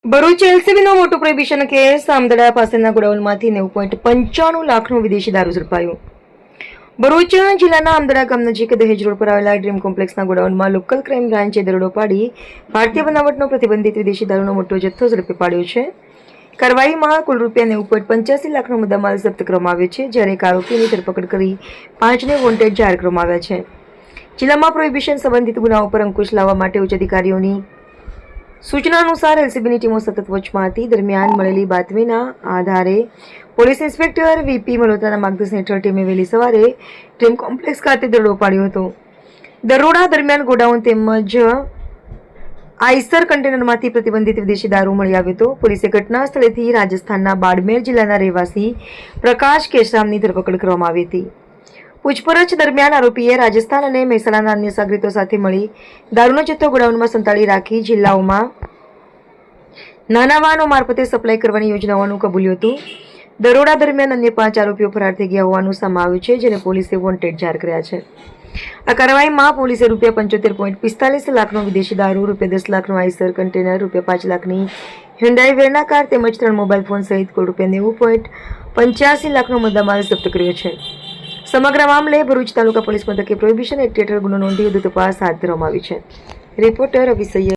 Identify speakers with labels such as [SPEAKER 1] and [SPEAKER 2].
[SPEAKER 1] ભરૂચ એલસીબીનો મોટો prohibition case આમદડા પાસેના ગોડાઉનમાંથી 9.95 લાખનો વિદેશી દારૂ ઝડપાયો. ભરૂચ જિલ્લાના આમદડા ગામ નજીક દહેજ રોડ પર આવેલા ડ્રીમ કોમ્પ્લેક્સના ગોડાઉનમાં લોકલ ક્રાઇમ બ્રાન્ચે દરોડો પાડી ભારતીય બનાવટનો પ્રતિબંધિત વિદેશી દારૂનો મોટો જથ્થો ઝડપી પાડ્યો છે. કાર્યવાહીમાં કુલ રૂપિયા 9.85 લાખનો મુદ્દામાલ જપ્ત કરવામાં આવ્યો છે, જ્યારે એક આરોપીની ધરપકડ કરી 5ને વોન્ટેડ જાહેર કરવામાં આવ્યા છે. જિલ્લામાં પ્રોહિબિશન સંબંધિત ગુનાઓ પર અંકુશ લાવવા માટે ઉચ્ચ અધિકારીઓની સૂચના અનુસાર એલસીબીની ટીમો સતત વોચમાં હતી. દરમિયાન મળેલી બાતમીના આધારે પોલીસ ઇન્સ્પેક્ટર વીપી મલ્હોત્રાના માર્ગદર્શન હેઠળ ટીમે વહેલી સવારે ડ્રીમ કોમ્પ્લેક્સ ખાતે દરોડો પાડ્યો હતો. દરોડા દરમિયાન ગોડાઉન તેમજ આઈસર કન્ટેનરમાંથી પ્રતિબંધિત વિદેશી દારૂ મળી આવ્યો હતો. પોલીસે ઘટના સ્થળેથી રાજસ્થાનના બાડમેર જિલ્લાના રહેવાસી પ્રકાશ કેશરામની ધરપકડ કરવામાં આવી હતી. પૂછપરછ દરમિયાન આરોપીએ રાજસ્થાન અને મહેસાણાના અન્ય સાગરીતો સાથે મળી દારૂનો જથ્થો ગોડાઉનમાં સંતાડી રાખી જિલ્લાઓમાં નાના વાહનો મારફતે સપ્લાય કરવાની યોજના હોવાનું કબૂલ્યું હતું. દરોડા દરમિયાન અન્ય 5 આરોપીઓ ફરાર થઈ ગયા હોવાનું સામે આવ્યું છે, જેને પોલીસે વોન્ટેડ જાહેર કર્યા છે. આ કાર્યવાહીમાં પોલીસે રૂપિયા 75.45 લાખનો વિદેશી દારૂ, રૂપિયા 10 લાખનો આઈસર કન્ટેનર, રૂપિયા 5 લાખની હ્યુન્ડાઈ વેરના કાર તેમજ 3 મોબાઈલ ફોન સહિત કુલ રૂપિયા 90.85 લાખનો મુદ્દામાલ જપ્ત કર્યો છે. સમગ્ર મામલે ભરૂચ તાલુકા પોલીસ મથકે પ્રોહિબિશન એક્ટ હેઠળ ગુનો નોંધી વધુ તપાસ હાથ ધરવામાં આવી છે. રિપોર્ટર રવિ સૈયદ.